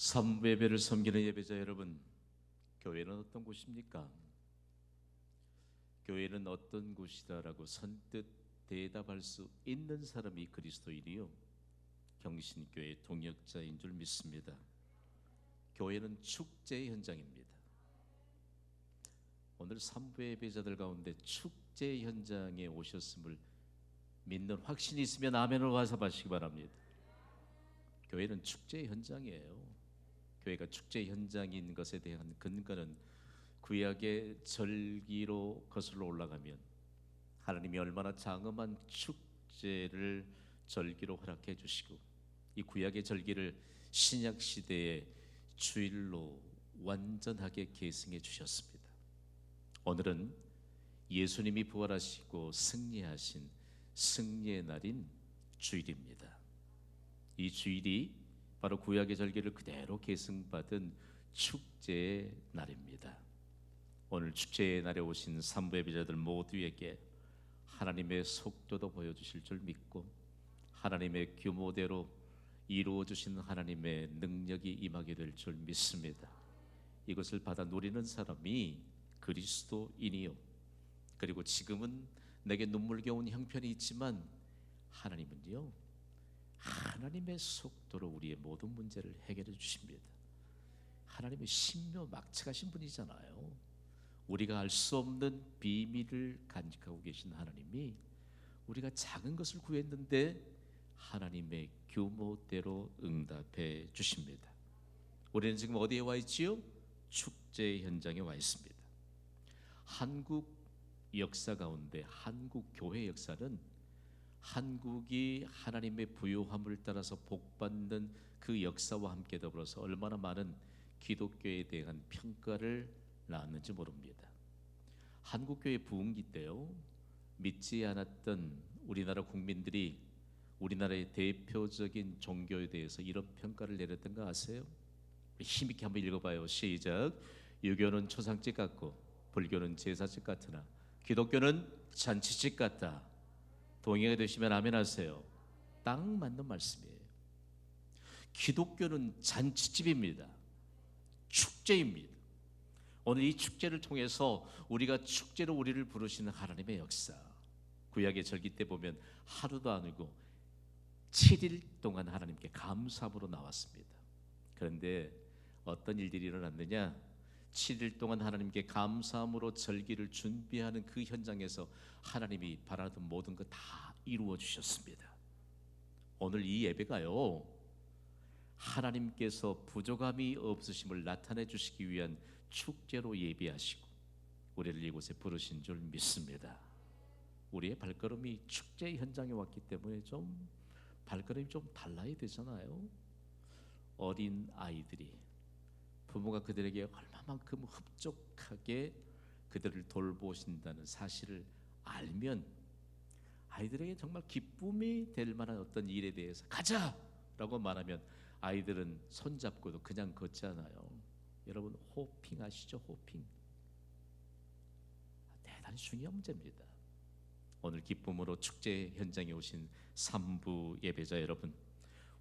삼예배를 섬기는 예배자 여러분, 교회는 어떤 곳입니까? 교회는 어떤 곳이다라고 선뜻 대답할 수 있는 사람이 그리스도인이요 경신교회 동역자인 줄 믿습니다. 교회는 축제 현장입니다. 오늘 삼부 예배자들 가운데 축제 현장에 오셨음을 믿는 확신이 있으면 아멘을 화답하시기 바랍니다. 교회는 축제 현장이에요. 교회가 축제 현장인 것에 대한 근거는 구약의 절기로 거슬러 올라가면 하나님이 얼마나 장엄한 축제를 절기로 허락해 주시고 이 구약의 절기를 신약 시대의 주일로 완전하게 계승해 주셨습니다. 오늘은 예수님이 부활하시고 승리하신 승리의 날인 주일입니다. 이 주일이 바로 구약의 절기를 그대로 계승받은 축제의 날입니다. 오늘 축제의 날에 오신 삼부 예배자들 모두에게 하나님의 속도도 보여주실 줄 믿고 하나님의 규모대로 이루어 주신 하나님의 능력이 임하게 될 줄 믿습니다. 이것을 받아 누리는 사람이 그리스도인이요, 그리고 지금은 내게 눈물겨운 형편이 있지만 하나님은요 하나님의 속도로 우리의 모든 문제를 해결해 주십니다. 하나님은 신묘막측하신 분이잖아요. 우리가 알 수 없는 비밀을 간직하고 계신 하나님이 우리가 작은 것을 구했는데 하나님의 규모대로 응답해 주십니다. 우리는 지금 어디에 와 있지요? 축제 현장에 와 있습니다. 한국 역사 가운데 한국 교회 역사는 한국이 하나님의 부요함을 따라서 복받는 그 역사와 함께 더불어서 얼마나 많은 기독교에 대한 평가를 낳았는지 모릅니다. 한국교회 부흥기 때요 믿지 않았던 우리나라 국민들이 우리나라의 대표적인 종교에 대해서 이런 평가를 내렸던 거 아세요? 힘있게 한번 읽어봐요. 시작. 유교는 초상집 같고 불교는 제사집 같으나 기독교는 잔치집 같다. 동의가 되시면 아멘 하세요. 딱 맞는 말씀이에요. 기독교는 잔치집입니다. 축제입니다. 오늘 이 축제를 통해서 우리가 축제로 우리를 부르시는 하나님의 역사, 구약의 절기 때 보면 하루도 아니고 7일 동안 하나님께 감사함으로 나왔습니다. 그런데 어떤 일들이 일어났느냐? 7일 동안 하나님께 감사함으로 절기를 준비하는 그 현장에서 하나님이 바라던 모든 것 다 이루어 주셨습니다. 오늘 이 예배가요 하나님께서 부족함이 없으심을 나타내 주시기 위한 축제로 예비하시고 우리를 이곳에 부르신 줄 믿습니다. 우리의 발걸음이 축제 현장에 왔기 때문에 좀 발걸음이 좀 달라야 되잖아요. 어린 아이들이 부모가 그들에게 얼마만큼 흡족하게 그들을 돌보신다는 사실을 알면 아이들에게 정말 기쁨이 될 만한 어떤 일에 대해서 가자라고 말하면 아이들은 손잡고도 그냥 걷지 않아요. 여러분 호핑 아시죠? 호핑 대단히 중요한 문제입니다. 오늘 기쁨으로 축제 현장에 오신 삼부 예배자 여러분,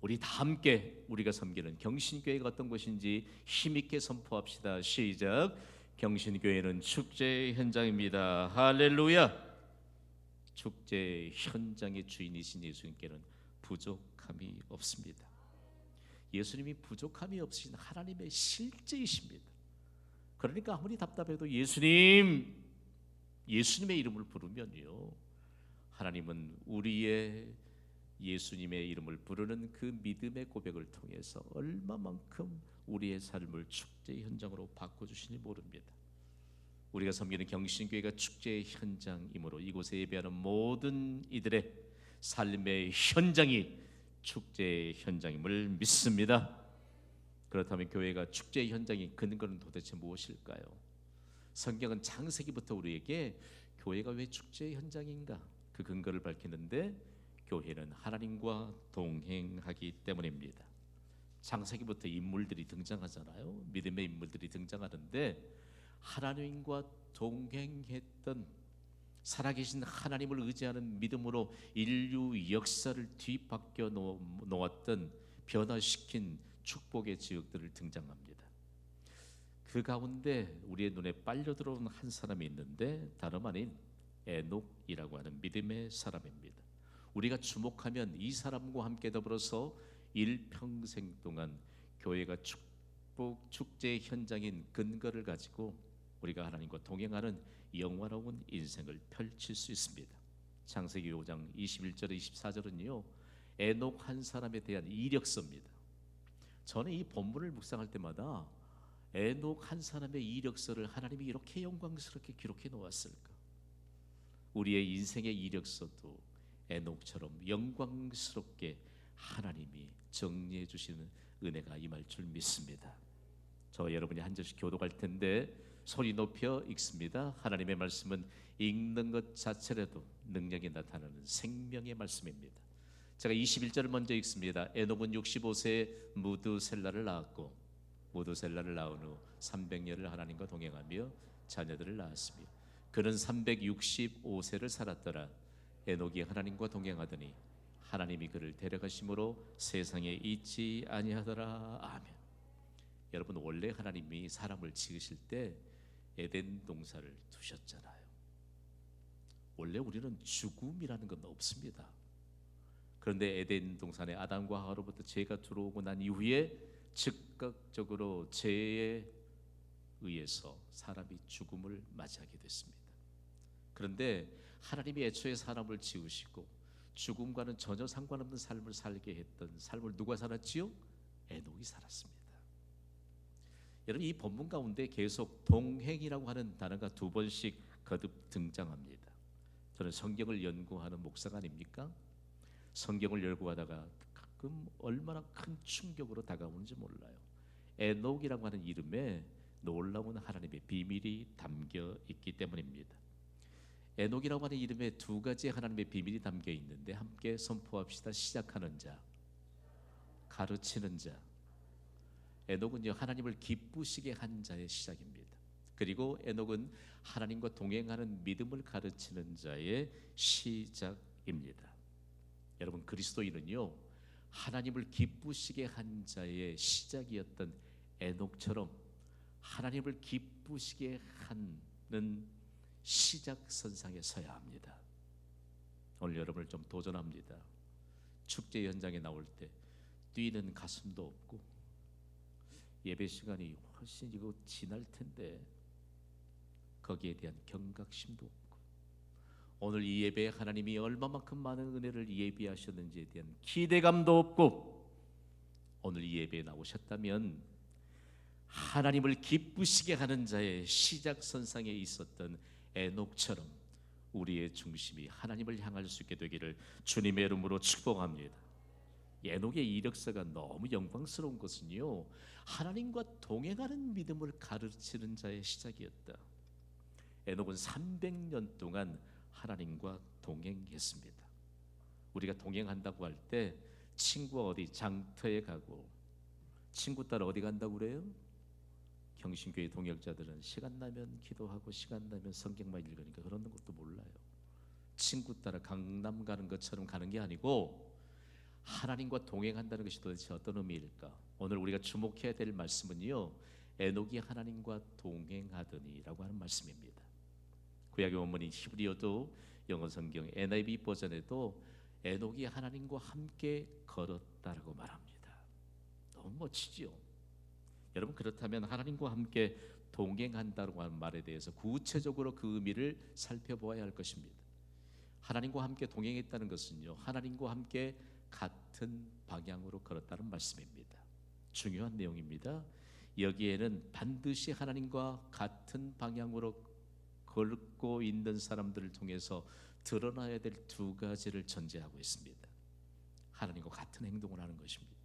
우리 다 함께 우리가 섬기는 경신교회가 어떤 곳인지 힘있게 선포합시다. 시작. 경신교회는 축제 현장입니다. 할렐루야. 축제 현장의 주인이신 예수님께는 부족함이 없습니다. 예수님이 부족함이 없으신 하나님의 실제이십니다. 그러니까 아무리 답답해도 예수님의 이름을 부르면요 하나님은 우리의 예수님의 이름을 부르는 그 믿음의 고백을 통해서 얼마만큼 우리의 삶을 축제 현장으로 바꿔주시니 모릅니다. 우리가 섬기는 경신교회가 축제의 현장이므로 이곳에 예배하는 모든 이들의 삶의 현장이 축제의 현장임을 믿습니다. 그렇다면 교회가 축제의 현장인 근거는 도대체 무엇일까요? 성경은 창세기부터 우리에게 교회가 왜 축제의 현장인가 그 근거를 밝히는데 교회는 하나님과 동행하기 때문입니다. 창세기부터 인물들이 등장하잖아요. 믿음의 인물들이 등장하는데 하나님과 동행했던 살아계신 하나님을 의지하는 믿음으로 인류 역사를 뒤바뀌어 놓았던 변화시킨 축복의 지역들을 등장합니다. 그 가운데 우리의 눈에 빨려 들어오는 한 사람이 있는데 다름 아닌 에녹이라고 하는 믿음의 사람입니다. 우리가 주목하면 이 사람과 함께 더불어서 일평생 동안 교회가 축복 축제의 현장인 근거를 가지고 우리가 하나님과 동행하는 영원로운 인생을 펼칠 수 있습니다. 창세기 5장 21절 24절은요 에녹 한 사람에 대한 이력서입니다. 저는 이 본문을 묵상할 때마다 에녹 한 사람의 이력서를 하나님이 이렇게 영광스럽게 기록해 놓았을까? 우리의 인생의 이력서도 에녹처럼 영광스럽게 하나님이 정리해 주시는 은혜가 임할 줄 믿습니다. 저 여러분이 한 절씩 교독할 텐데 소리 높여 읽습니다. 하나님의 말씀은 읽는 것 자체라도 능력이 나타나는 생명의 말씀입니다. 제가 21절을 먼저 읽습니다. 에녹은 65세에 무드셀라를 낳았고 무드셀라를 낳은 후 300년을 하나님과 동행하며 자녀들을 낳았으며 그는 365세를 살았더라. 에녹이 하나님과 동행하더니 하나님이 그를 데려가심으로 세상에 있지 아니하더라. 아멘. 여러분 원래 하나님이 사람을 지으실 때 에덴 동산을 두셨잖아요. 원래 우리는 죽음이라는 건 없습니다. 그런데 에덴 동산에 아담과 하와로부터 죄가 들어오고 난 이후에 즉각적으로 죄에 의해서 사람이 죽음을 맞이하게 됐습니다. 그런데 하나님이 애초에 사람을 지으시고 죽음과는 전혀 상관없는 삶을 살게 했던 삶을 누가 살았지요? 에녹이 살았습니다. 여러분 이 본문 가운데 계속 동행이라고 하는 단어가 두 번씩 거듭 등장합니다. 저는 성경을 연구하는 목사가 아닙니까? 성경을 연구하다가 가끔 얼마나 큰 충격으로 다가오는지 몰라요. 에녹이라고 하는 이름에 놀라운 하나님의 비밀이 담겨 있기 때문입니다. 에녹이라고 하는 이름에 두 가지 하나님의 비밀이 담겨 있는데 함께 선포합시다. 시작하는 자, 가르치는 자. 에녹은요 하나님을 기쁘시게 한 자의 시작입니다. 그리고 에녹은 하나님과 동행하는 믿음을 가르치는 자의 시작입니다. 여러분 그리스도인은요 하나님을 기쁘시게 한 자의 시작이었던 에녹처럼 하나님을 기쁘시게 하는 시작선상에 서야 합니다. 오늘 여러분을 좀 도전합니다. 축제 현장에 나올 때 뛰는 가슴도 없고 예배 시간이 훨씬 이거 지날 텐데 거기에 대한 경각심도 없고 오늘 이 예배에 하나님이 얼마만큼 많은 은혜를 예비하셨는지에 대한 기대감도 없고 오늘 이 예배에 나오셨다면 하나님을 기쁘시게 하는 자의 시작선상에 있었던 에녹처럼 우리의 중심이 하나님을 향할 수 있게 되기를 주님의 이름으로 축복합니다. 에녹의 이력서가 너무 영광스러운 것은요 하나님과 동행하는 믿음을 가르치는 자의 시작이었다. 에녹은 300년 동안 하나님과 동행했습니다. 우리가 동행한다고 할 때 친구가 어디 장터에 가고 친구 따라 어디 간다고 그래요? 경신교회 동역자들은 시간 나면 기도하고 시간 나면 성경만 읽으니까 그런 것도 몰라요. 친구 따라 강남 가는 것처럼 가는 게 아니고 하나님과 동행한다는 것이 도대체 어떤 의미일까? 오늘 우리가 주목해야 될 말씀은요 에녹이 하나님과 동행하더니라고 하는 말씀입니다. 구약의 원문인 히브리어도 영어 성경 NIV 버전에도 에녹이 하나님과 함께 걸었다라고 말합니다. 너무 멋지지요? 여러분 그렇다면 하나님과 함께 동행한다고 하는 말에 대해서 구체적으로 그 의미를 살펴보아야 할 것입니다. 하나님과 함께 동행했다는 것은요 하나님과 함께 같은 방향으로 걸었다는 말씀입니다. 중요한 내용입니다. 여기에는 반드시 하나님과 같은 방향으로 걸고 있는 사람들을 통해서 드러나야 될 두 가지를 전제하고 있습니다. 하나님과 같은 행동을 하는 것입니다.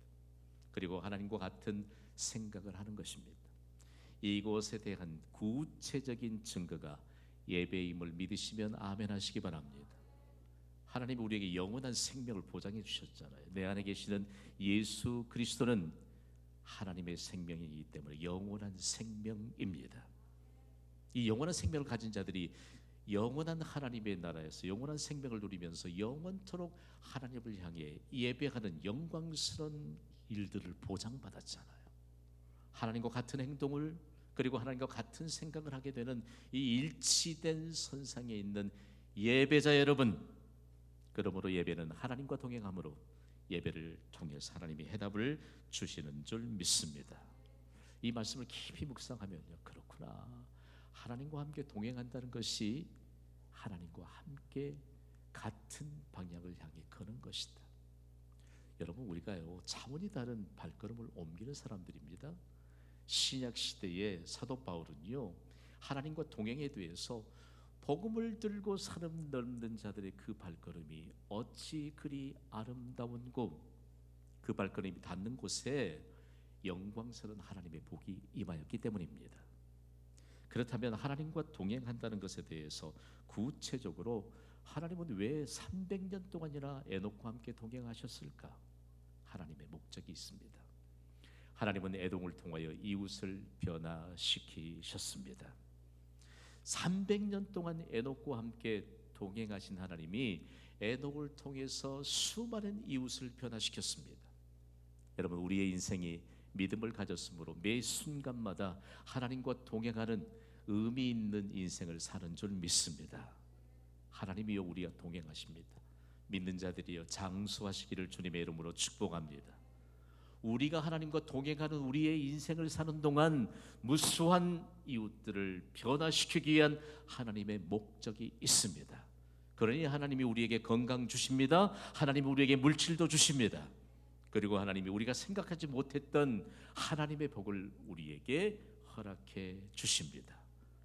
그리고 하나님과 같은 생각을 하는 것입니다. 이것에 대한 구체적인 증거가 예배임을 믿으시면 아멘 하시기 바랍니다. 하나님이 우리에게 영원한 생명을 보장해 주셨잖아요. 내 안에 계시는 예수 그리스도는 하나님의 생명이기 때문에 영원한 생명입니다. 이 영원한 생명을 가진 자들이 영원한 하나님의 나라에서 영원한 생명을 누리면서 영원토록 하나님을 향해 예배하는 영광스러운 일들을 보장받았잖아요. 하나님과 같은 행동을 그리고 하나님과 같은 생각을 하게 되는 이 일치된 선상에 있는 예배자 여러분, 그러므로 예배는 하나님과 동행함으로 예배를 통해서 하나님이 해답을 주시는 줄 믿습니다. 이 말씀을 깊이 묵상하면요, 그렇구나, 하나님과 함께 동행한다는 것이 하나님과 함께 같은 방향을 향해 걷는 것이다. 여러분, 우리가요 차원이 다른 발걸음을 옮기는 사람들입니다. 신약 시대의 사도 바울은요, 하나님과 동행에 대해서 복음을 들고 사람 넘는 자들의 그 발걸음이 어찌 그리 아름다운고 그 발걸음이 닿는 곳에 영광스러운 하나님의 복이 임하였기 때문입니다. 그렇다면 하나님과 동행한다는 것에 대해서 구체적으로 하나님은 왜 300년 동안이나 에녹과 함께 동행하셨을까? 하나님의 목적이 있습니다. 하나님은 에녹을 통하여 이웃을 변화시키셨습니다. 300년 동안 에녹과 함께 동행하신 하나님이 에녹을 통해서 수많은 이웃을 변화시켰습니다. 여러분, 우리의 인생이 믿음을 가졌으므로 매 순간마다 하나님과 동행하는 의미 있는 인생을 사는 줄 믿습니다. 하나님이여 우리와 동행하십니다. 믿는 자들이여 장수하시기를 주님의 이름으로 축복합니다. 우리가 하나님과 동행하는 우리의 인생을 사는 동안 무수한 이웃들을 변화시키기 위한 하나님의 목적이 있습니다. 그러니 하나님이 우리에게 건강 주십니다. 하나님이 우리에게 물질도 주십니다. 그리고 하나님이 우리가 생각하지 못했던 하나님의 복을 우리에게 허락해 주십니다.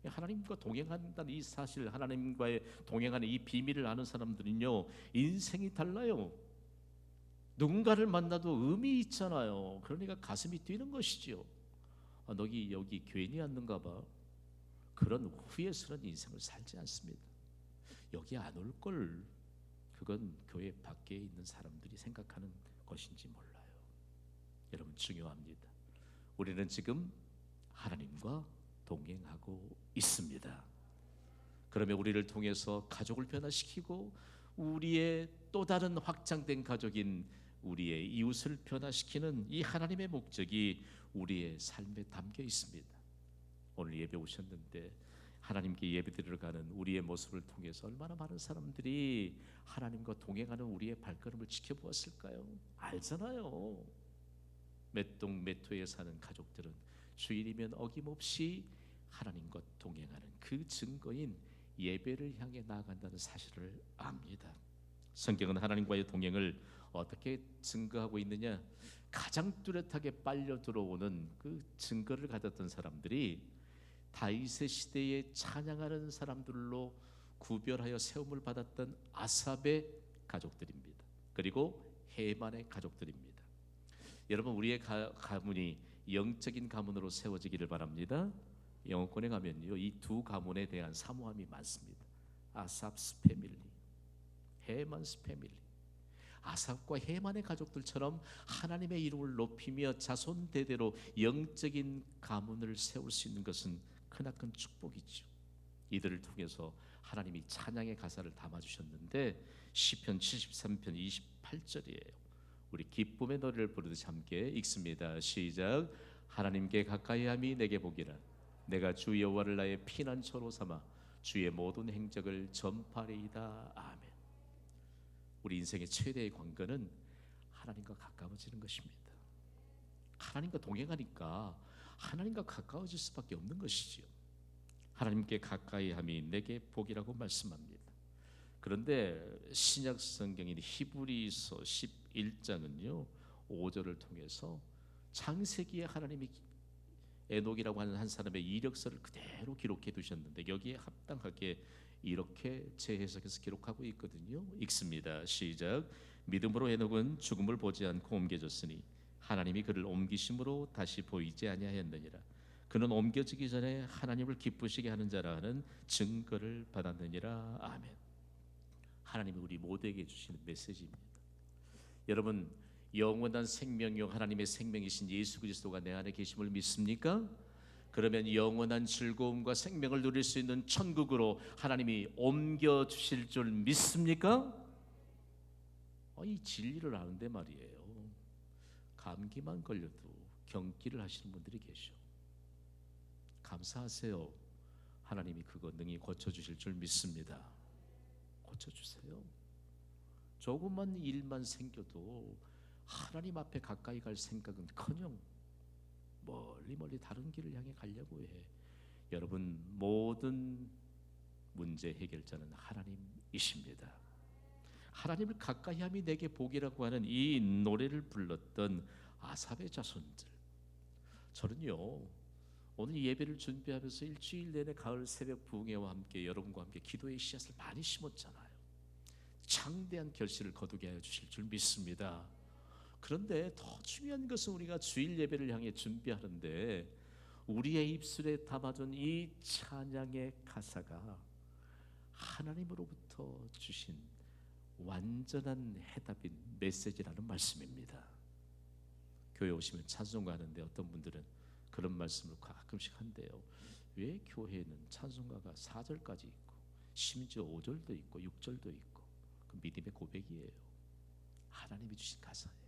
하나님과 동행한다는 이 사실, 하나님과의 동행하는 이 비밀을 아는 사람들은요, 인생이 달라요. 누군가를 만나도 의미 있잖아요. 그러니까 가슴이 뛰는 것이지요. 너희 여기 괜히 왔는가 봐. 그런 후회스러운 인생을 살지 않습니다. 여기 안 올 걸, 그건 교회 밖에 있는 사람들이 생각하는 것인지 몰라요. 여러분, 중요합니다. 우리는 지금 하나님과 동행하고 있습니다. 그러면 우리를 통해서 가족을 변화시키고 우리의 또 다른 확장된 가족인 우리의 이웃을 변화시키는 이 하나님의 목적이 우리의 삶에 담겨 있습니다. 오늘 예배 오셨는데 하나님께 예배드리러 가는 우리의 모습을 통해서 얼마나 많은 사람들이 하나님과 동행하는 우리의 발걸음을 지켜보았을까요? 알잖아요. 몇 동 몇 호에 사는 가족들은 주일이면 어김없이 하나님과 동행하는 그 증거인 예배를 향해 나아간다는 사실을 압니다. 성경은 하나님과의 동행을 어떻게 증거하고 있느냐? 가장 뚜렷하게 빨려 들어오는 그 증거를 가졌던 사람들이 다윗의 시대에 찬양하는 사람들로 구별하여 세움을 받았던 아삽의 가족들입니다. 그리고 헤만의 가족들입니다. 여러분, 우리의 가문이 영적인 가문으로 세워지기를 바랍니다. 영어권에 가면요, 이 두 가문에 대한 사모함이 많습니다. 아삽스 패밀리, 헤만스 패밀리. 아삽과 헤만의 가족들처럼 하나님의 이름을 높이며 자손 대대로 영적인 가문을 세울 수 있는 것은 크나큰 축복이죠. 이들을 통해서 하나님이 찬양의 가사를 담아주셨는데 시편 73편 28절이에요. 우리 기쁨의 노래를 부르듯이 함께 읽습니다. 시작. 하나님께 가까이함이 내게 복이라. 내가 주 여호와를 나의 피난처로 삼아 주의 모든 행적을 전파리이다. 아멘. 우리 인생의 최대의 관건은 하나님과 가까워지는 것입니다. 하나님과 동행하니까 하나님과 가까워질 수밖에 없는 것이지요. 하나님께 가까이함이 내게 복이라고 말씀합니다. 그런데 신약 성경인 히브리서 11장은요 5절을 통해서 창세기에 하나님이 에녹이라고 하는 한 사람의 이력서를 그대로 기록해 두셨는데 여기에 합당하게 이렇게 재해석해서 기록하고 있거든요. 읽습니다. 시작. 믿음으로 에녹은 죽음을 보지 않고 옮겨졌으니 하나님이 그를 옮기심으로 다시 보이지 아니하였느니라. 그는 옮겨지기 전에 하나님을 기쁘시게 하는 자라 하는 증거를 받았느니라. 아멘. 하나님이 우리 모두에게 주시는 메시지입니다. 여러분, 영원한 생명력 하나님의 생명이신 예수 그리스도가 내 안에 계심을 믿습니까? 그러면 영원한 즐거움과 생명을 누릴 수 있는 천국으로 하나님이 옮겨 주실 줄 믿습니까? 이 진리를 아는데 말이에요. 감기만 걸려도 경기를 하시는 분들이 계셔. 감사하세요. 하나님이 그거 능히 고쳐주실 줄 믿습니다. 고쳐주세요. 조그만 일만 생겨도 하나님 앞에 가까이 갈 생각은커녕 멀리 다른 길을 향해 가려고 해. 여러분, 모든 문제 해결자는 하나님이십니다. 하나님을 가까이함이 내게 복이라고 하는 이 노래를 불렀던 아삽의 자손들, 저는요 오늘 예배를 준비하면서 일주일 내내 가을 새벽 부흥회와 함께 여러분과 함께 기도의 씨앗을 많이 심었잖아요. 창대한 결실을 거두게 하여 주실 줄 믿습니다. 그런데 더 중요한 것은 우리가 주일 예배를 향해 준비하는데 우리의 입술에 담아둔 이 찬양의 가사가 하나님으로부터 주신 완전한 해답인 메시지라는 말씀입니다. 교회 오시면 찬송가 하는데 어떤 분들은 그런 말씀을 가끔씩 한대요. 왜 교회는 찬송가가 4절까지 있고 심지어 5절도 있고 6절도 있고? 그 믿음의 고백이에요. 하나님이 주신 가사예요.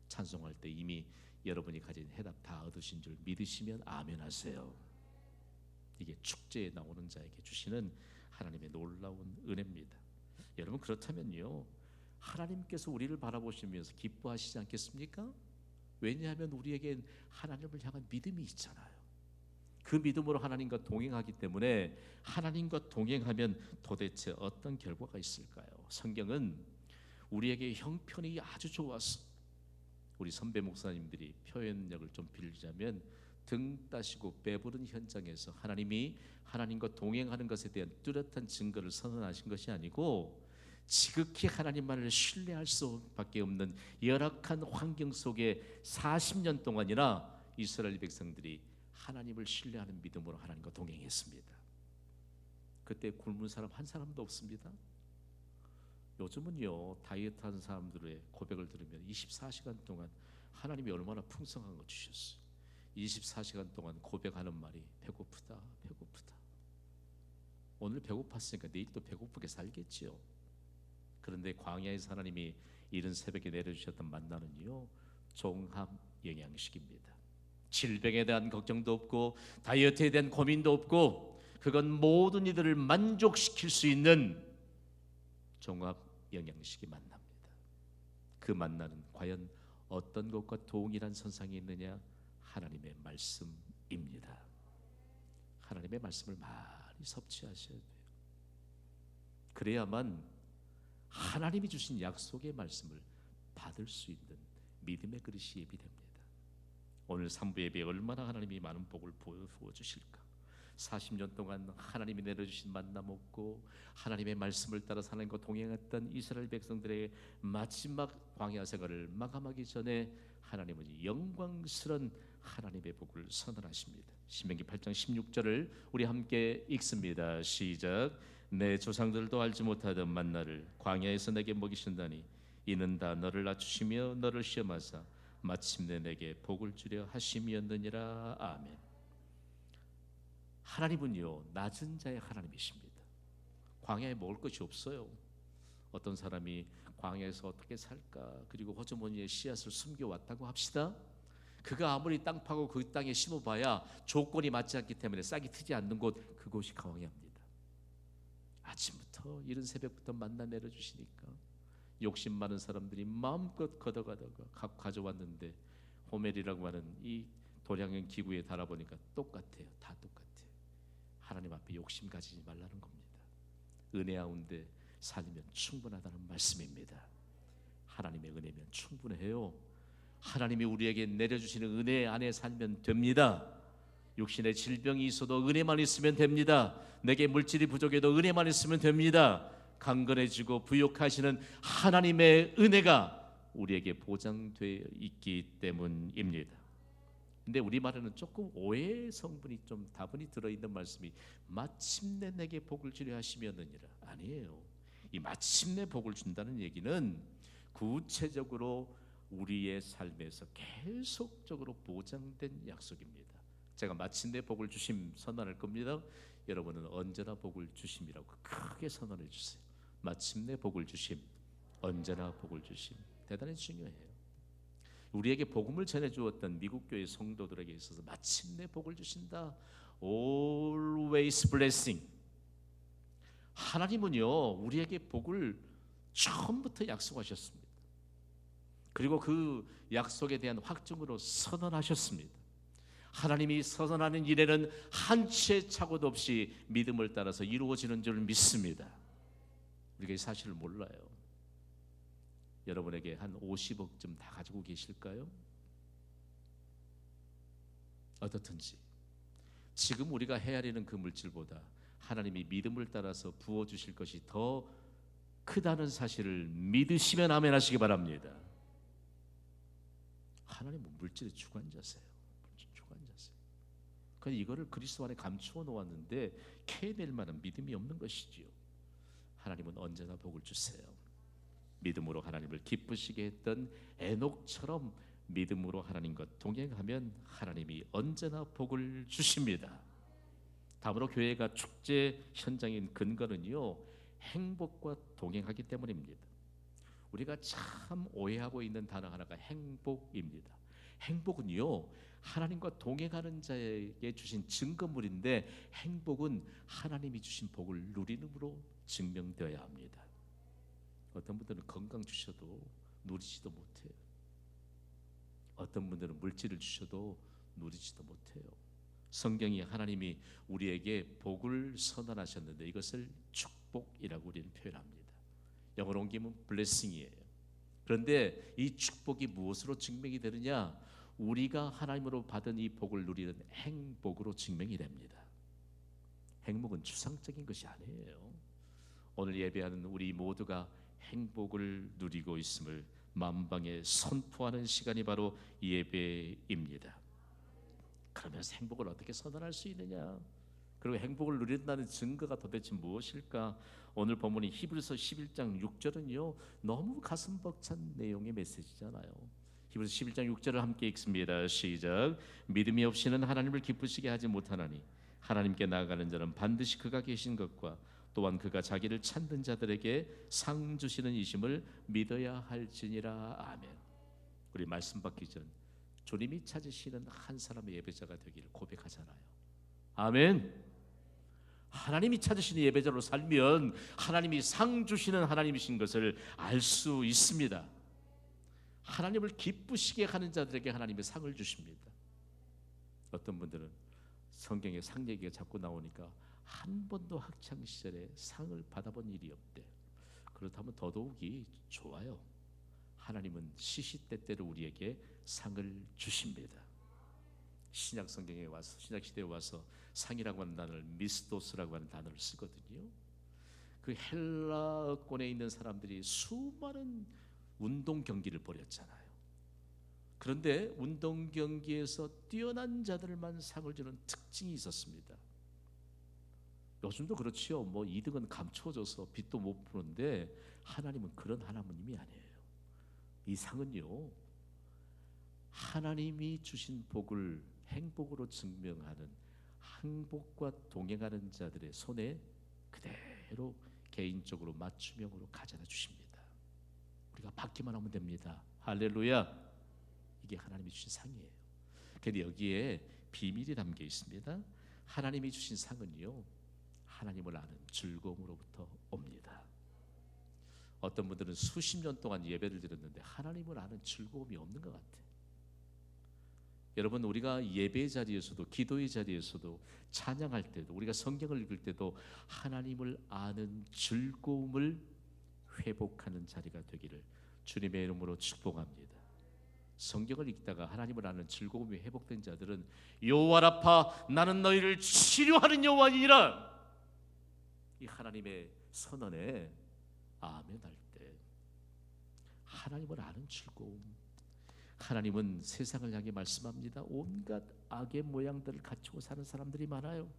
찬송할 때 이미 여러분이 가진 해답 다 얻으신 줄 믿으시면 아멘 하세요. 이게 축제에 나오는 자에게 주시는 하나님의 놀라운 은혜입니다. 여러분, 그렇다면요 하나님께서 우리를 바라보시면서 기뻐하시지 않겠습니까? 왜냐하면 우리에겐 하나님을 향한 믿음이 있잖아요. 그 믿음으로 하나님과 동행하기 때문에 하나님과 동행하면 도대체 어떤 결과가 있을까요? 성경은 우리에게 형편이 아주 좋아서, 우리 선배 목사님들이 표현력을 좀 빌리자면 등 따시고 배부른 현장에서 하나님이 하나님과 동행하는 것에 대한 뚜렷한 증거를 선언하신 것이 아니고 지극히 하나님만을 신뢰할 수밖에 없는 열악한 환경 속에 40년 동안이나 이스라엘 백성들이 하나님을 신뢰하는 믿음으로 하나님과 동행했습니다. 그때 굶은 사람 한 사람도 없습니다. 요즘은요 다이어트하는 사람들의 고백을 들으면 24시간 동안 하나님이 얼마나 풍성한 거 주셨어요. 24시간 동안 고백하는 말이 배고프다, 배고프다. 오늘 배고팠으니까 내일 또 배고프게 살겠지요. 그런데 광야에서 하나님이 이른 새벽에 내려주셨던 만나는요 종합 영양식입니다. 질병에 대한 걱정도 없고 다이어트에 대한 고민도 없고 그건 모든 이들을 만족시킬 수 있는 종합 영양식이 만납니다. 그 만나는 과연 어떤 것과 동일한 선상에 있느냐? 하나님의 말씀입니다. 하나님의 말씀을 많이 섭취하셔야 돼요. 그래야만 하나님이 주신 약속의 말씀을 받을 수 있는 믿음의 그릇이 예비됩니다. 오늘 3부 예배에 얼마나 하나님이 많은 복을 부어주실까. 40년 동안 하나님이 내려주신 만나 먹고 하나님의 말씀을 따라 하나님과 동행했던 이스라엘 백성들의 마지막 광야 생활을 마감하기 전에 하나님은 영광스러운 하나님의 복을 선언하십니다. 신명기 8장 16절을 우리 함께 읽습니다. 시작. 내 조상들도 알지 못하던 만나를 광야에서 내게 먹이신다니 이는 다 너를 낮추시며 너를 시험하사 마침내 내게 복을 주려 하심이었느니라. 아멘. 하나님은요 낮은 자의 하나님이십니다. 광야에 먹을 것이 없어요. 어떤 사람이 광야에서 어떻게 살까 그리고 호주머니에 씨앗을 숨겨왔다고 합시다. 그가 아무리 땅 파고 그 땅에 심어봐야 조건이 맞지 않기 때문에 싹이 트지 않는 곳, 그곳이 광야입니다. 아침부터 이른 새벽부터 만나 내려주시니까 욕심 많은 사람들이 마음껏 걷어가다가 가져왔는데 호멜이라고 하는 이 도량형 기구에 달아보니까 똑같아요. 다 똑같아요. 하나님 앞에 욕심 가지지 말라는 겁니다. 은혜 가운데 살면 충분하다는 말씀입니다. 하나님의 은혜면 충분해요. 하나님이 우리에게 내려주시는 은혜 안에 살면 됩니다. 육신의 질병이 있어도 은혜만 있으면 됩니다. 내게 물질이 부족해도 은혜만 있으면 됩니다. 강건해지고 부욕하시는 하나님의 은혜가 우리에게 보장되어 있기 때문입니다. 근데 우리말에는 조금 오해의 성분이 좀 다분히 들어있는 말씀이 마침내 내게 복을 주려 하시면느니라. 아니에요. 이 마침내 복을 준다는 얘기는 구체적으로 우리의 삶에서 계속적으로 보장된 약속입니다. 제가 마침내 복을 주심 선언할 겁니다. 여러분은 언제나 복을 주심이라고 크게 선언해 주세요. 마침내 복을 주심, 언제나 복을 주심. 대단히 중요해요. 우리에게 복음을 전해주었던 미국 교회 성도들에게 있어서 마침내 복을 주신다. Always blessing. 하나님은요 우리에게 복을 처음부터 약속하셨습니다. 그리고 그 약속에 대한 확증으로 선언하셨습니다. 하나님이 선언하는 일에는 한 치의 착오도 없이 믿음을 따라서 이루어지는 줄 믿습니다. 우리가 이 사실을 몰라요. 여러분에게 한 50억쯤 다 가지고 계실까요? 어떻든지 지금 우리가 헤아리는 그 물질보다 하나님이 믿음을 따라서 부어주실 것이 더 크다는 사실을 믿으시면 아멘 하시기 바랍니다. 하나님은 물질의 주관자세요. 주관자세요. 그래서 이거를 그리스도 안에 감추어 놓았는데 캐낼 만한 믿음이 없는 것이지요. 하나님은 언제나 복을 주세요. 믿음으로 하나님을 기쁘시게 했던 에녹처럼 믿음으로 하나님과 동행하면 하나님이 언제나 복을 주십니다. 다음으로 교회가 축제 현장인 근거는요 행복과 동행하기 때문입니다. 우리가 참 오해하고 있는 단어 하나가 행복입니다. 행복은요 하나님과 동행하는 자에게 주신 증거물인데 행복은 하나님이 주신 복을 누리는으로 증명되어야 합니다. 어떤 분들은 건강 주셔도 누리지도 못해요. 어떤 분들은 물질을 주셔도 누리지도 못해요. 성경이 하나님이 우리에게 복을 선언하셨는데 이것을 축복이라고 우리는 표현합니다. 영어로 옮기면 blessing이에요. 그런데 이 축복이 무엇으로 증명이 되느냐? 우리가 하나님으로 받은 이 복을 누리는 행복으로 증명이 됩니다. 행복은 추상적인 것이 아니에요. 오늘 예배하는 우리 모두가 행복을 누리고 있음을 만방에 선포하는 시간이 바로 예배입니다. 그러면서 행복을 어떻게 선언할 수 있느냐? 그리고 행복을 누린다는 증거가 도대체 무엇일까? 오늘 본문인 히브리서 11장 6절은요 너무 가슴 벅찬 내용의 메시지잖아요. 히브리서 11장 6절을 함께 읽습니다. 시작. 믿음이 없이는 하나님을 기쁘시게 하지 못하나니 하나님께 나아가는 자는 반드시 그가 계신 것과 또한 그가 자기를 찾는 자들에게 상 주시는 이심을 믿어야 할지니라. 아멘. 우리 말씀 받기 전 주님이 찾으시는 한 사람의 예배자가 되기를 고백하잖아요. 아멘. 하나님이 찾으시는 예배자로 살면 하나님이 상 주시는 하나님이신 것을 알 수 있습니다. 하나님을 기쁘시게 하는 자들에게 하나님의 상을 주십니다. 어떤 분들은 성경에 상 얘기가 자꾸 나오니까 한 번도 학창 시절에 상을 받아본 일이 없대. 그렇다면 더더욱이 좋아요. 하나님은 시시때때로 우리에게 상을 주십니다. 신약 성경에 와서 신약 시대에 와서 상이라고 하는 단어를 미스도스라고 하는 단어를 쓰거든요. 그 헬라권에 있는 사람들이 수많은 운동 경기를 벌였잖아요. 그런데 운동 경기에서 뛰어난 자들만 상을 주는 특징이 있었습니다. 요즘도 그렇지요. 뭐 2등은 감춰져서 빚도 못 푸는데 하나님은 그런 하나님이 아니에요. 이 상은요 하나님이 주신 복을 행복으로 증명하는 행복과 동행하는 자들의 손에 그대로 개인적으로 맞춤형으로 가져다 주십니다. 우리가 받기만 하면 됩니다. 할렐루야. 이게 하나님이 주신 상이에요. 그런데 여기에 비밀이 담겨 있습니다. 하나님이 주신 상은요 하나님을 아는 즐거움으로부터 옵니다. 어떤 분들은 수십 년 동안 예배를 드렸는데 하나님을 아는 즐거움이 없는 것 같아요. 여러분 우리가 예배 자리에서도 기도의 자리에서도 찬양할 때도 우리가 성경을 읽을 때도 하나님을 아는 즐거움을 회복하는 자리가 되기를 주님의 이름으로 축복합니다. 성경을 읽다가 하나님을 아는 즐거움이 회복된 자들은 여호와 라파 나는 너희를 치료하는 여호와니라 이 하나님의 선언에 아멘할 때 하나님을 아는 즐거움. 하나님은 세상을 향해 말씀합니다. 온갖 악의 모양들을 갖추고 사는 사람들이 많아요.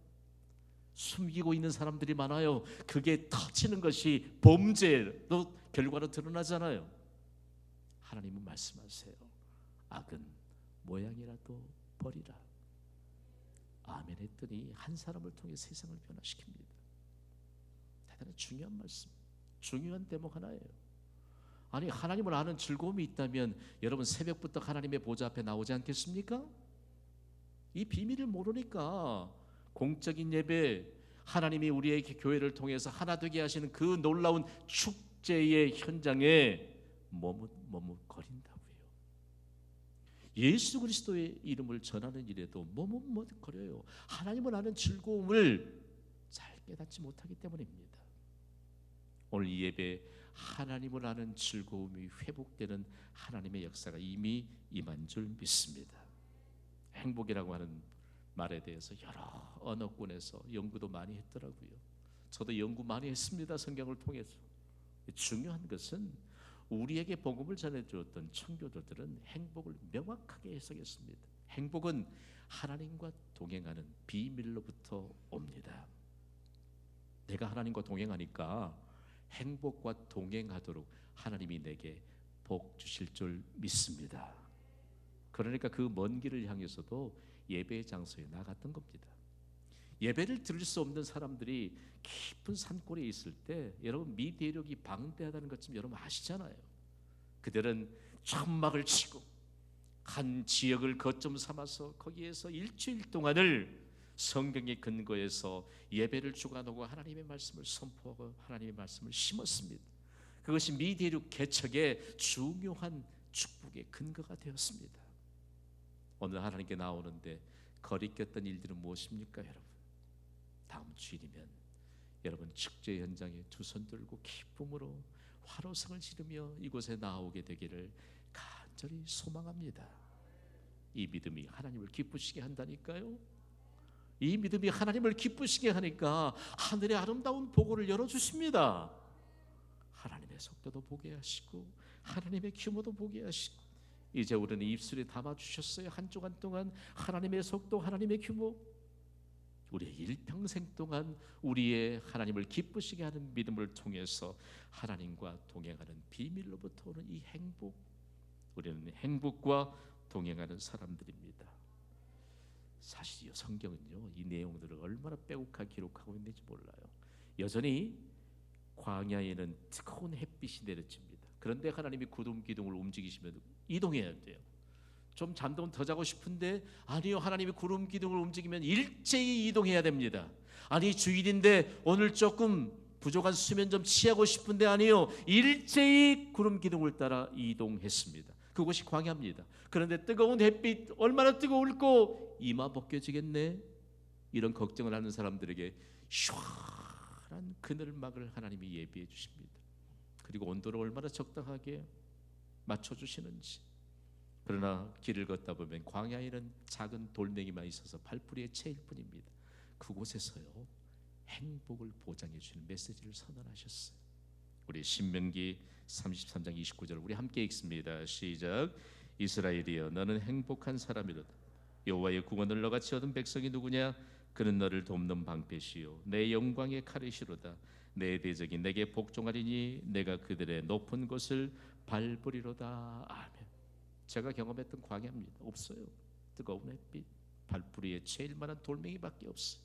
숨기고 있는 사람들이 많아요. 그게 터지는 것이 범죄로 결과로 드러나잖아요. 하나님은 말씀하세요. 악은 모양이라도 버리라. 아멘 했더니 한 사람을 통해 세상을 변화시킵니다. 대단히 중요한 말씀, 중요한 대목 하나예요. 아니 하나님을 아는 즐거움이 있다면 여러분 새벽부터 하나님의 보좌 앞에 나오지 않겠습니까? 이 비밀을 모르니까 공적인 예배, 하나님이 우리에게 교회를 통해서 하나 되게 하시는 그 놀라운 축제의 현장에 머뭇머뭇거린다고요. 예수 그리스도의 이름을 전하는 일에도 머뭇머뭇거려요. 하나님을 아는 즐거움을 잘 깨닫지 못하기 때문입니다. 오늘 이 예배 하나님을 아는 즐거움이 회복되는 하나님의 역사가 이미 임한 줄 믿습니다. 행복이라고 하는 말에 대해서 여러 언어권에서 연구도 많이 했더라고요. 저도 연구 많이 했습니다. 성경을 통해서. 중요한 것은 우리에게 복음을 전해주었던 청교도들은 행복을 명확하게 해석했습니다. 행복은 하나님과 동행하는 비밀로부터 옵니다. 내가 하나님과 동행하니까 행복과 동행하도록 하나님이 내게 복 주실 줄 믿습니다. 그러니까 그 먼 길을 향해서도 예배의 장소에 나갔던 겁니다. 예배를 들을 수 없는 사람들이 깊은 산골에 있을 때 여러분 미대력이 방대하다는 것 좀 여러분 아시잖아요. 그들은 천막을 치고 한 지역을 거점 삼아서 거기에서 일주일 동안을 성경에 근거해서 예배를 주관하고 하나님의 말씀을 선포하고 하나님의 말씀을 심었습니다. 그것이 미대륙 개척의 중요한 축복의 근거가 되었습니다. 오늘 하나님께 나오는데 거리꼈던 일들은 무엇입니까 여러분? 다음 주일이면 여러분 축제 현장에 두 손 들고 기쁨으로 화로성을 지르며 이곳에 나오게 되기를 간절히 소망합니다. 이 믿음이 하나님을 기쁘시게 한다니까요. 이 믿음이 하나님을 기쁘시게 하니까 하늘의 아름다운 보고를 열어주십니다. 하나님의 속도도 보게 하시고 하나님의 규모도 보게 하시고 이제 우리는 입술에 담아주셨어요. 한 주간 동안 하나님의 속도, 하나님의 규모, 우리의 일평생 동안 우리의 하나님을 기쁘시게 하는 믿음을 통해서 하나님과 동행하는 비밀로부터 오는 이 행복, 우리는 행복과 동행하는 사람들입니다. 사실 성경은요 이 내용들을 얼마나 빼곡하게 기록하고 있는지 몰라요. 여전히 광야에는 뜨거운 햇빛이 내려집니다. 그런데 하나님이 구름 기둥을 움직이시면 이동해야 돼요. 좀 잠도 더 자고 싶은데 아니요, 하나님이 구름 기둥을 움직이면 일제히 이동해야 됩니다. 아니 주일인데 오늘 조금 부족한 수면 좀 취하고 싶은데 아니요, 일제히 구름 기둥을 따라 이동했습니다. 그것이 광야입니다. 그런데 뜨거운 햇빛 얼마나 뜨거울고 이마 벗겨지겠네, 이런 걱정을 하는 사람들에게 시원한 그늘막을 하나님이 예비해 주십니다. 그리고 온도를 얼마나 적당하게 맞춰주시는지. 그러나 길을 걷다 보면 광야에는 작은 돌멩이만 있어서 발뿌리에 채일 뿐입니다. 그곳에서요 행복을 보장해 주는 메시지를 선언하셨어요. 우리 신명기 33장 29절 우리 함께 읽습니다. 시작. 이스라엘이여 너는 행복한 사람이로다. 여호와의 구원을 너같이 얻은 백성이 누구냐? 그는 너를 돕는 방패시요 내 영광의 칼이시로다. 내 대적이 내게 복종하리니 내가 그들의 높은 곳을 밟으리로다. 아멘. 제가 경험했던 광야입니다. 없어요. 뜨거운 햇빛, 발뿌리에 채일 만한 돌멩이밖에 없어요.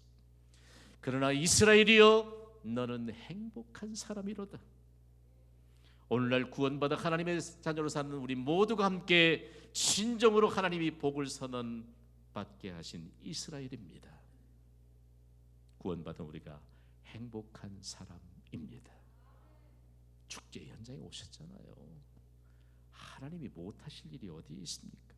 그러나 이스라엘이여 너는 행복한 사람이로다. 오늘날 구원받아 하나님의 자녀로 사는 우리 모두가 함께 진정으로 하나님이 복을 선언받게 하신 이스라엘입니다. 구원받은 우리가 행복한 사람입니다. 축제 현장에 오셨잖아요. 하나님이 못하실 일이 어디 있습니까?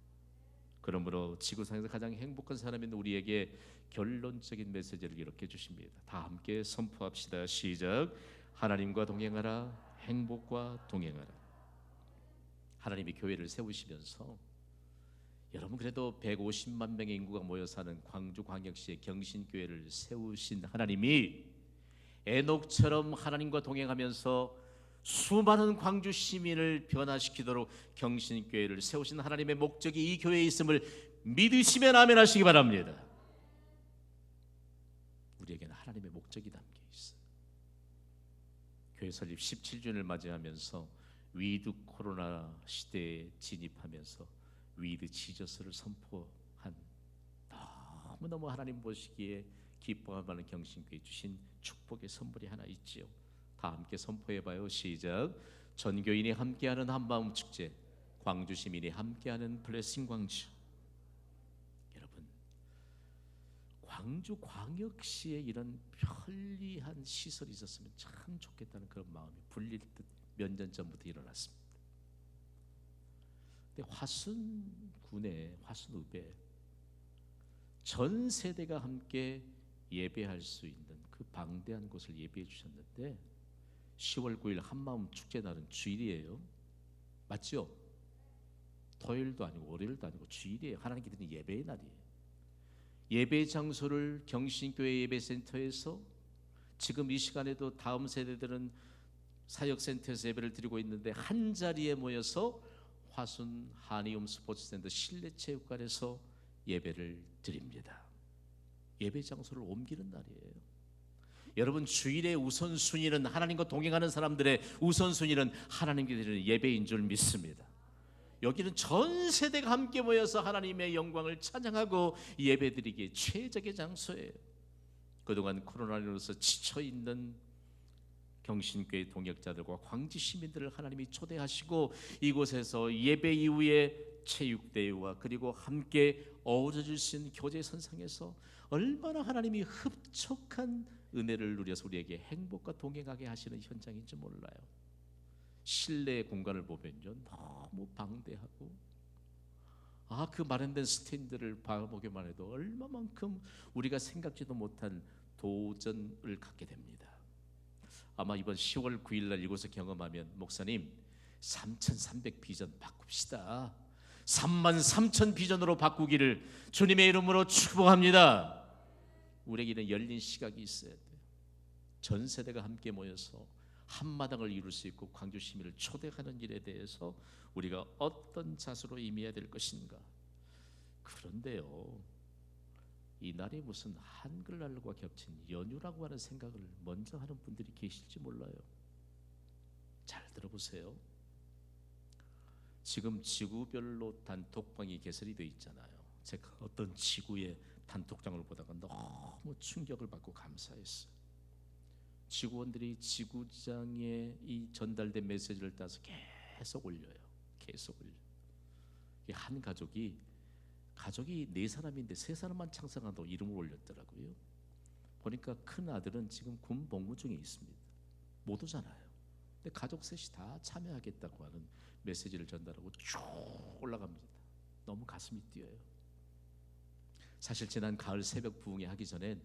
그러므로 지구상에서 가장 행복한 사람인 우리에게 결론적인 메시지를 이렇게 주십니다. 다 함께 선포합시다. 시작. 하나님과 동행하라. 행복과 동행하라. 하나님이 교회를 세우시면서 여러분 그래도 150만 명의 인구가 모여 사는 광주광역시의 경신교회를 세우신 하나님이 에녹처럼 하나님과 동행하면서 수많은 광주 시민을 변화시키도록 경신교회를 세우신 하나님의 목적이 이 교회에 있음을 믿으시면 아멘 하시기 바랍니다. 우리에게는 하나님의 목적이 담겨 있어요. 교회 설립 17주년을 맞이하면서 위드 코로나 시대에 진입하면서 위드 지저스를 선포한 너무너무 하나님 보시기에 기뻐할 만한 경신교회 주신 축복의 선물이 하나 있지요. 다 함께 선포해봐요. 시작. 전교인이 함께하는 한마음 축제, 광주 시민이 함께하는 블레싱 광주. 여러분, 광주 광역시에 이런 편리한 시설이 있었으면 참 좋겠다는 그런 마음이 불릴 듯 몇 년 전부터 일어났습니다. 근데 화순군의 화순읍에 전 세대가 함께 예배할 수 있는 그 방대한 곳을 예배해 주셨는데 10월 9일 한마음 축제 날은 주일이에요. 맞죠? 토요일도 아니고 월요일도 아니고 주일이에요. 하나님께 드리는 예배의 날이에요. 예배 장소를 경신교회 예배센터에서 지금 이 시간에도 다음 세대들은 사역센터에서 예배를 드리고 있는데 한 자리에 모여서 화순 한의움 스포츠센터 실내체육관에서 예배를 드립니다. 예배 장소를 옮기는 날이에요. 여러분, 주일의 우선순위는 하나님과 동행하는 사람들의 우선순위는 하나님께 드리는 예배인 줄 믿습니다. 여기는 전 세대가 함께 모여서 하나님의 영광을 찬양하고 예배드리기에 최적의 장소예요. 그동안 코로나로서 지쳐있는 경신교회 동역자들과 광주 시민들을 하나님이 초대하시고 이곳에서 예배 이후에 체육대회와 그리고 함께 어우러질 수 있는 교제 선상에서 얼마나 하나님이 흡족한 은혜를 누려서 우리에게 행복과 동행하게 하시는 현장인지 몰라요. 실내 공간을 보면요, 너무 방대하고 그 마련된 스탠드를 바라보기만 해도 얼마만큼 우리가 생각지도 못한 도전을 갖게 됩니다. 아마 이번 10월 9일 날 이곳을 경험하면 목사님 3,300 비전 바꿉시다. 33,000 비전으로 바꾸기를 주님의 이름으로 축복합니다. 우리에게는 열린 시각이 있어야 돼요. 전 세대가 함께 모여서 한마당을 이룰 수 있고 광주 시민을 초대하는 일에 대해서 우리가 어떤 자세로 임해야 될 것인가. 그런데요, 이 날이 무슨 한글날과 겹친 연휴라고 하는 생각을 먼저 하는 분들이 계실지 몰라요. 잘 들어보세요. 지금 지구별로 단톡방이 개설이 되어 있잖아요. 제가 어떤 지구의 단톡장을 보다가 너무 충격을 받고 감사했어요. 지구원들이 지구장에 이 전달된 메시지를 따서 계속 올려요. 계속 올려. 한 가족이 4사람인데 3사람만 창상한다고 이름을 올렸더라고요. 보니까 큰 아들은 지금 군 복무 중에 있습니다. 못 오잖아요. 근데 가족 셋이 다 참여하겠다고 하는 메시지를 전달하고 쭉 올라갑니다. 너무 가슴이 뛰어요. 사실 지난 가을 새벽 부흥회 하기 전엔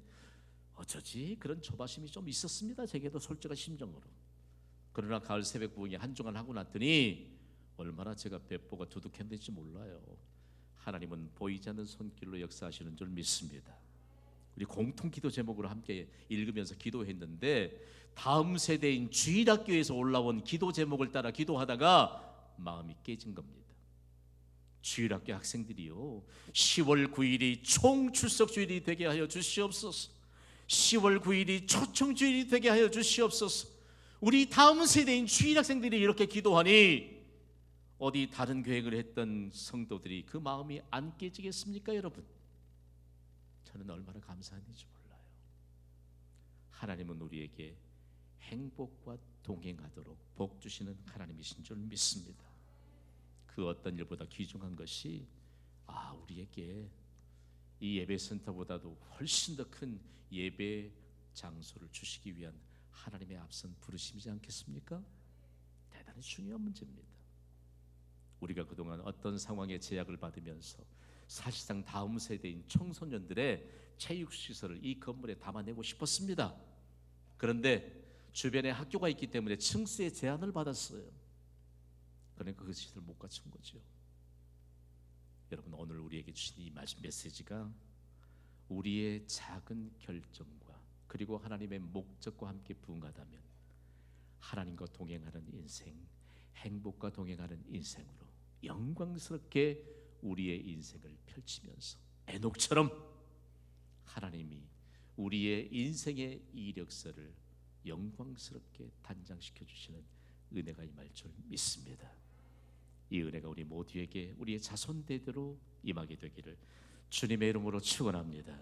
어쩌지 그런 조바심이 좀 있었습니다. 제게도 솔직한 심정으로. 그러나 가을 새벽 부흥회 한 주간 하고 났더니 얼마나 제가 배포가 두둑했는지 몰라요. 하나님은 보이지 않는 손길로 역사하시는 줄 믿습니다. 우리 공통 기도 제목으로 함께 읽으면서 기도했는데 다음 세대인 주일학교에서 올라온 기도 제목을 따라 기도하다가 마음이 깨진 겁니다. 주일학교 학생들이요, 10월 9일이 총출석 주일이 되게 하여 주시옵소서. 10월 9일이 초청 주일이 되게 하여 주시옵소서. 우리 다음 세대인 주일학생들이 이렇게 기도하니 어디 다른 계획을 했던 성도들이 그 마음이 안 깨지겠습니까, 여러분? 저는 얼마나 감사한지 몰라요. 하나님은 우리에게 행복과 동행하도록 복 주시는 하나님이신 줄 믿습니다. 그 어떤 일보다 귀중한 것이 우리에게 이 예배센터보다도 훨씬 더 큰 예배 장소를 주시기 위한 하나님의 앞선 부르심이지 않겠습니까? 대단히 중요한 문제입니다. 우리가 그동안 어떤 상황에 제약을 받으면서 사실상 다음 세대인 청소년들의 체육시설을 이 건물에 담아내고 싶었습니다. 그런데 주변에 학교가 있기 때문에 층수의 제한을 받았어요. 그러니까 그 시설을 못 갖춘 거죠. 여러분, 오늘 우리에게 주신 이 말씀 메시지가 우리의 작은 결정과 그리고 하나님의 목적과 함께 부응하다면 하나님과 동행하는 인생, 행복과 동행하는 인생으로 영광스럽게 우리의 인생을 펼치면서 에녹처럼 하나님이 우리의 인생의 이력서를 영광스럽게 단장시켜 주시는 은혜가 임할 줄 믿습니다. 이 은혜가 우리 모두에게 우리의 자손 대대로 임하게 되기를 주님의 이름으로 축원합니다.